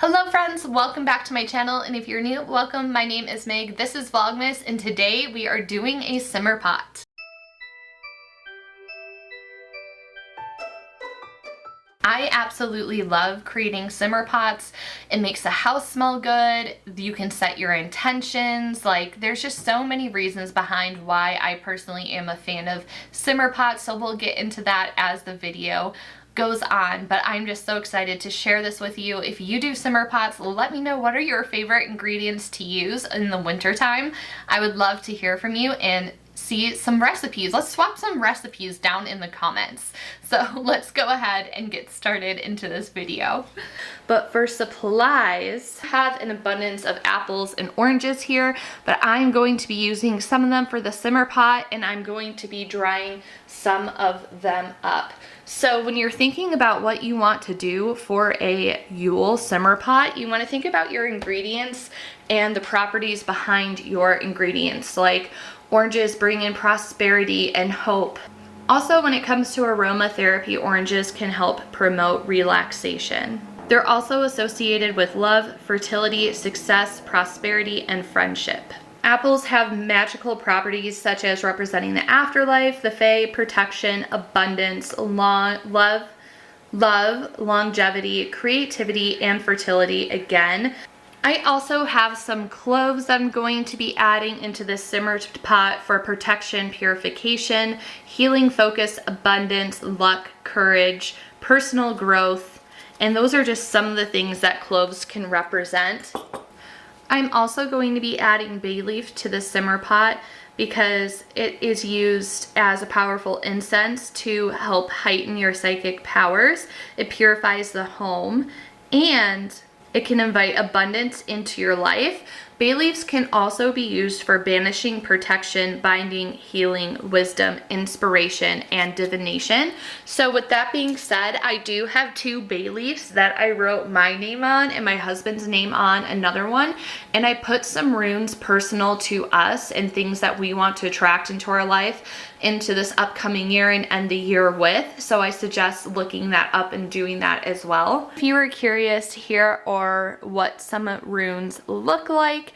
Hello friends, welcome back to my channel, and if you're new, welcome. My name is Meg, this is Vlogmas, and today we are doing a simmer pot. I absolutely love creating simmer pots. It makes the house smell good. You can set your intentions. Like, there's just so many reasons behind why I personally am a fan of simmer pots, so we'll get into that as the video goes on, but I'm just so excited to share this with you. If you do simmer pots, let me know what are your favorite ingredients to use in the winter time. I would love to hear from you and see some recipes. Let's swap some recipes down in the comments. So let's go ahead and get started into this video. But for supplies, I have an abundance of apples and oranges here, but I'm going to be using some of them for the simmer pot, and I'm going to be drying some of them up. So when you're thinking about what you want to do for a Yule simmer pot, you want to think about your ingredients and the properties behind your ingredients. Like, oranges bring in prosperity and hope. Also, when it comes to aromatherapy, oranges can help promote relaxation. They're also associated with love, fertility, success, prosperity, and friendship. Apples have magical properties such as representing the afterlife, the fae, protection, abundance, love, longevity, creativity, and fertility again. I also have some cloves I'm going to be adding into this simmer pot for protection, purification, healing, focus, abundance, luck, courage, personal growth, and those are just some of the things that cloves can represent. I'm also going to be adding bay leaf to the simmer pot because it is used as a powerful incense to help heighten your psychic powers. It purifies the home and it can invite abundance into your life. Bay leaves can also be used for banishing, protection, binding, healing, wisdom, inspiration, and divination. So with that being said, I do have 2 bay leaves that I wrote my name on and my husband's name on another one. And I put some runes personal to us and things that we want to attract into our life into this upcoming year and end the year with. So I suggest looking that up and doing that as well. If you were curious to hear or what some runes look like,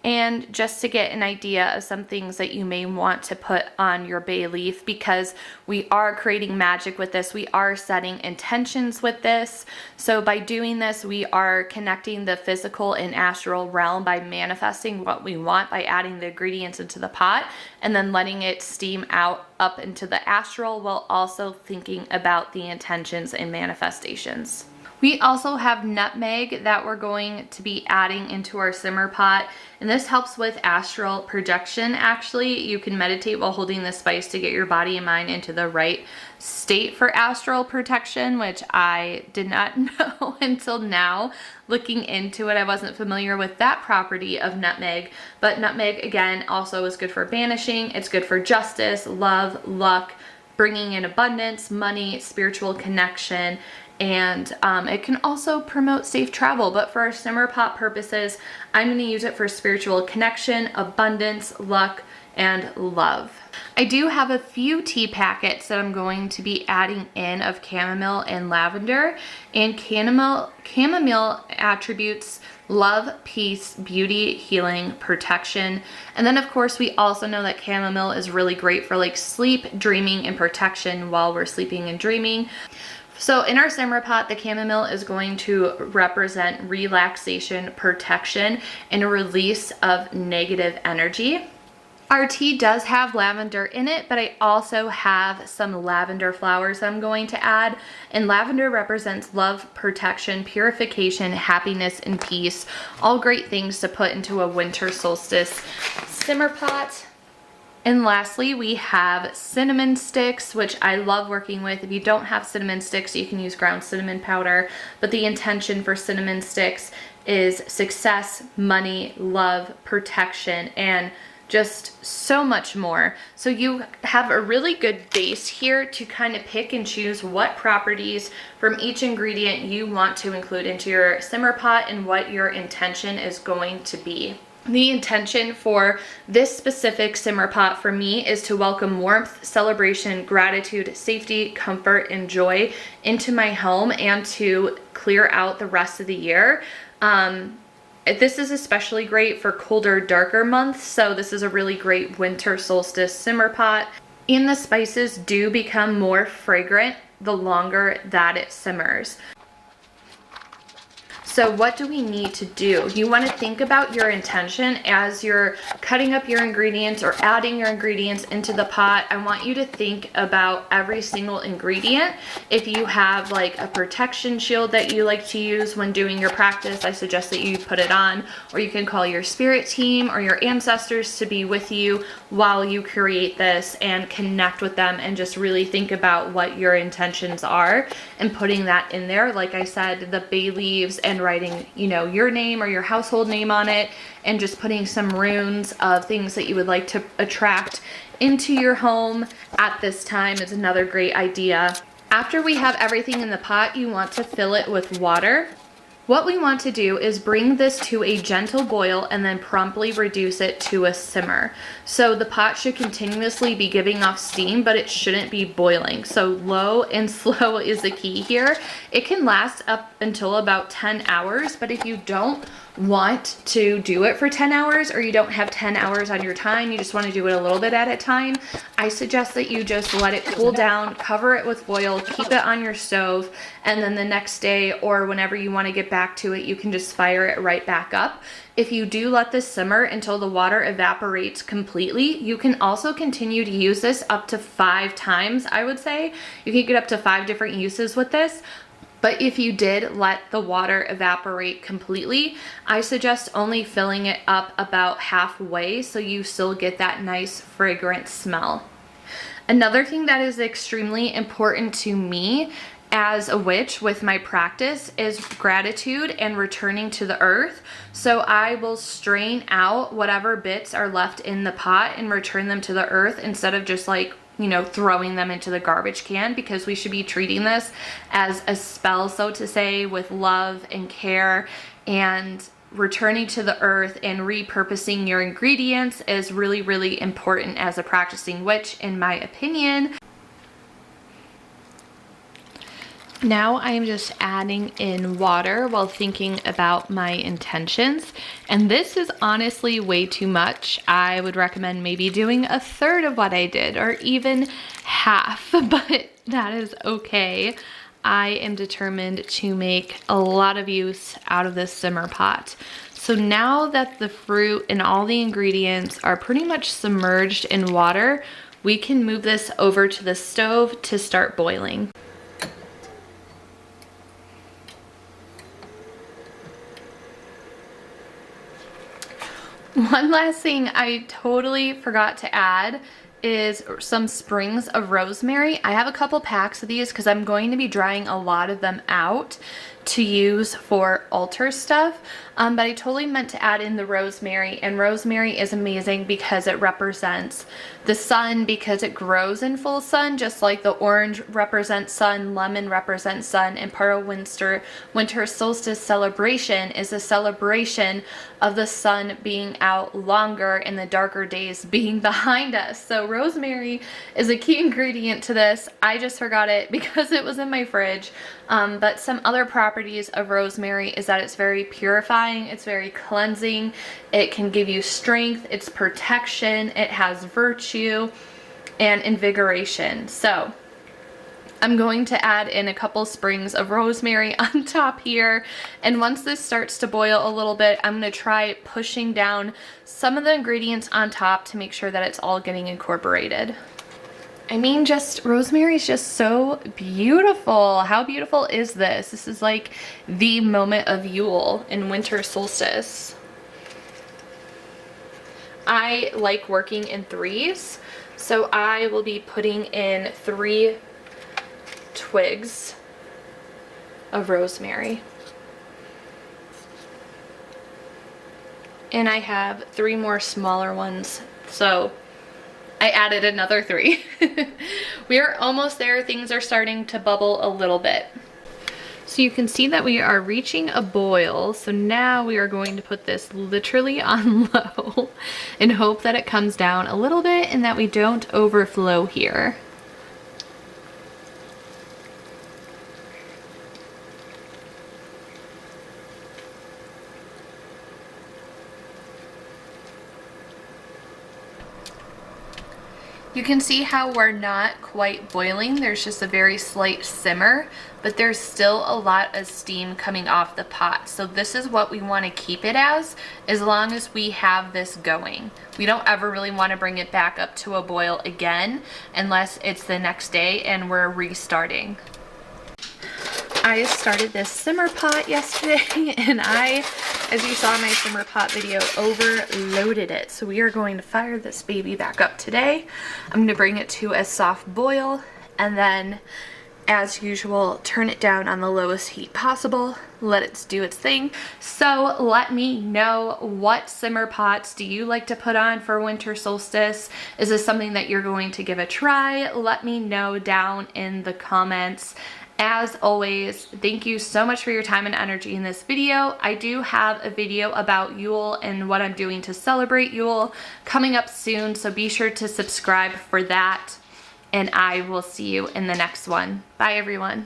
and just to get an idea of some things that you may want to put on your bay leaf, because we are creating magic with this, we are setting intentions with this. So by doing this, we are connecting the physical and astral realm by manifesting what we want by adding the ingredients into the pot and then letting it steam out up into the astral while also thinking about the intentions and manifestations. We also have nutmeg that we're going to be adding into our simmer pot, and this helps with astral projection. Actually, you can meditate while holding this spice to get your body and mind into the right state for astral protection, which I did not know until now. Looking into it, I wasn't familiar with that property of nutmeg, but nutmeg, again, also is good for banishing. It's good for justice, love, luck, bringing in abundance, money, spiritual connection, and it can also promote safe travel. But for our simmer pot purposes, I'm going to use it for spiritual connection, abundance, luck, and love. I do have a few tea packets that I'm going to be adding in of chamomile and lavender, and chamomile attributes love, peace, beauty, healing, protection. And then of course we also know that chamomile is really great for like sleep, dreaming, and protection while we're sleeping and dreaming. So in our simmer pot, the chamomile is going to represent relaxation, protection, and a release of negative energy. Our tea does have lavender in it, but I also have some lavender flowers I'm going to add. And lavender represents love, protection, purification, happiness, and peace. All great things to put into a winter solstice simmer pot. And lastly, we have cinnamon sticks, which I love working with. If you don't have cinnamon sticks, you can use ground cinnamon powder. But the intention for cinnamon sticks is success, money, love, protection, and just so much more. So you have a really good base here to kind of pick and choose what properties from each ingredient you want to include into your simmer pot and what your intention is going to be. The intention for this specific simmer pot for me is to welcome warmth, celebration, gratitude, safety, comfort, and joy into my home and to clear out the rest of the year. This is especially great for colder, darker months, so this is a really great winter solstice simmer pot. And the spices do become more fragrant the longer that it simmers. So what do we need to do? You want to think about your intention as you're cutting up your ingredients or adding your ingredients into the pot. I want you to think about every single ingredient. If you have like a protection shield that you like to use when doing your practice, I suggest that you put it on, or you can call your spirit team or your ancestors to be with you while you create this and connect with them and just really think about what your intentions are and putting that in there. Like I said, the bay leaves and writing, you know, your name or your household name on it, and just putting some runes of things that you would like to attract into your home at this time is another great idea. After we have everything in the pot, you want to fill it with water. What we want to do is bring this to a gentle boil and then promptly reduce it to a simmer. So the pot should continuously be giving off steam, but it shouldn't be boiling. So low and slow is the key here. It can last up until about 10 hours, but if you don't want to do it for 10 hours or you don't have 10 hours on your time, you just want to do it a little bit at a time, I suggest that you just let it cool down, cover it with foil, keep it on your stove, and then the next day or whenever you want to get back to it, you can just fire it right back up. If you do let this simmer until the water evaporates completely, you can also continue to use this up to 5 times, I would say. You can get up to 5 different uses with this. But if you did let the water evaporate completely, I suggest only filling it up about halfway so you still get that nice fragrant smell. Another thing that is extremely important to me as a witch with my practice is gratitude and returning to the earth. So I will strain out whatever bits are left in the pot and return them to the earth instead of just like, you know, throwing them into the garbage can, because we should be treating this as a spell, so to say, with love and care. And returning to the earth and repurposing your ingredients is really, really important as a practicing witch, in my opinion. Now I'm just adding in water while thinking about my intentions, and this is honestly way too much. I would recommend maybe doing a third of what I did or even half, but that is okay. I am determined to make a lot of use out of this simmer pot. So now that the fruit and all the ingredients are pretty much submerged in water, we can move this over to the stove to start boiling. One last thing I totally forgot to add is some sprigs of rosemary. I have a couple packs of these because I'm going to be drying a lot of them out to use for altar stuff, but I totally meant to add in the rosemary, and rosemary is amazing because it represents the sun, because it grows in full sun, just like the orange represents sun, lemon represents sun, and part of winter solstice celebration is a celebration of the sun being out longer and the darker days being behind us. So rosemary is a key ingredient to this. I just forgot it because it was in my fridge. But some other properties of rosemary is that it's very purifying, it's very cleansing, it can give you strength, it's protection, it has virtue and invigoration. So I'm going to add in a couple sprigs of rosemary on top here, and once this starts to boil a little bit, I'm going to try pushing down some of the ingredients on top to make sure that it's all getting incorporated. I mean, just rosemary is just so beautiful. How beautiful is this? This is like the moment of Yule in winter solstice. I like working in threes, so I will be putting in 3 twigs of rosemary. And I have 3 more smaller ones, so I added another 3. We are almost there. Things are starting to bubble a little bit. So you can see that we are reaching a boil. So now we are going to put this literally on low and hope that it comes down a little bit and that we don't overflow here. You can see how we're not quite boiling. There's just a very slight simmer, but there's still a lot of steam coming off the pot. So this is what we want to keep it as long as we have this going. We don't ever really want to bring it back up to a boil again unless it's the next day and we're restarting. I started this simmer pot yesterday and I, as you saw in my simmer pot video, overloaded it. So we are going to fire this baby back up today. I'm going to bring it to a soft boil and then, as usual, turn it down on the lowest heat possible. Let it do its thing. So let me know, what simmer pots do you like to put on for winter solstice? Is this something that you're going to give a try? Let me know down in the comments. As always, thank you so much for your time and energy in this video. I do have a video about Yule and what I'm doing to celebrate Yule coming up soon, so be sure to subscribe for that, and I will see you in the next one. Bye, everyone.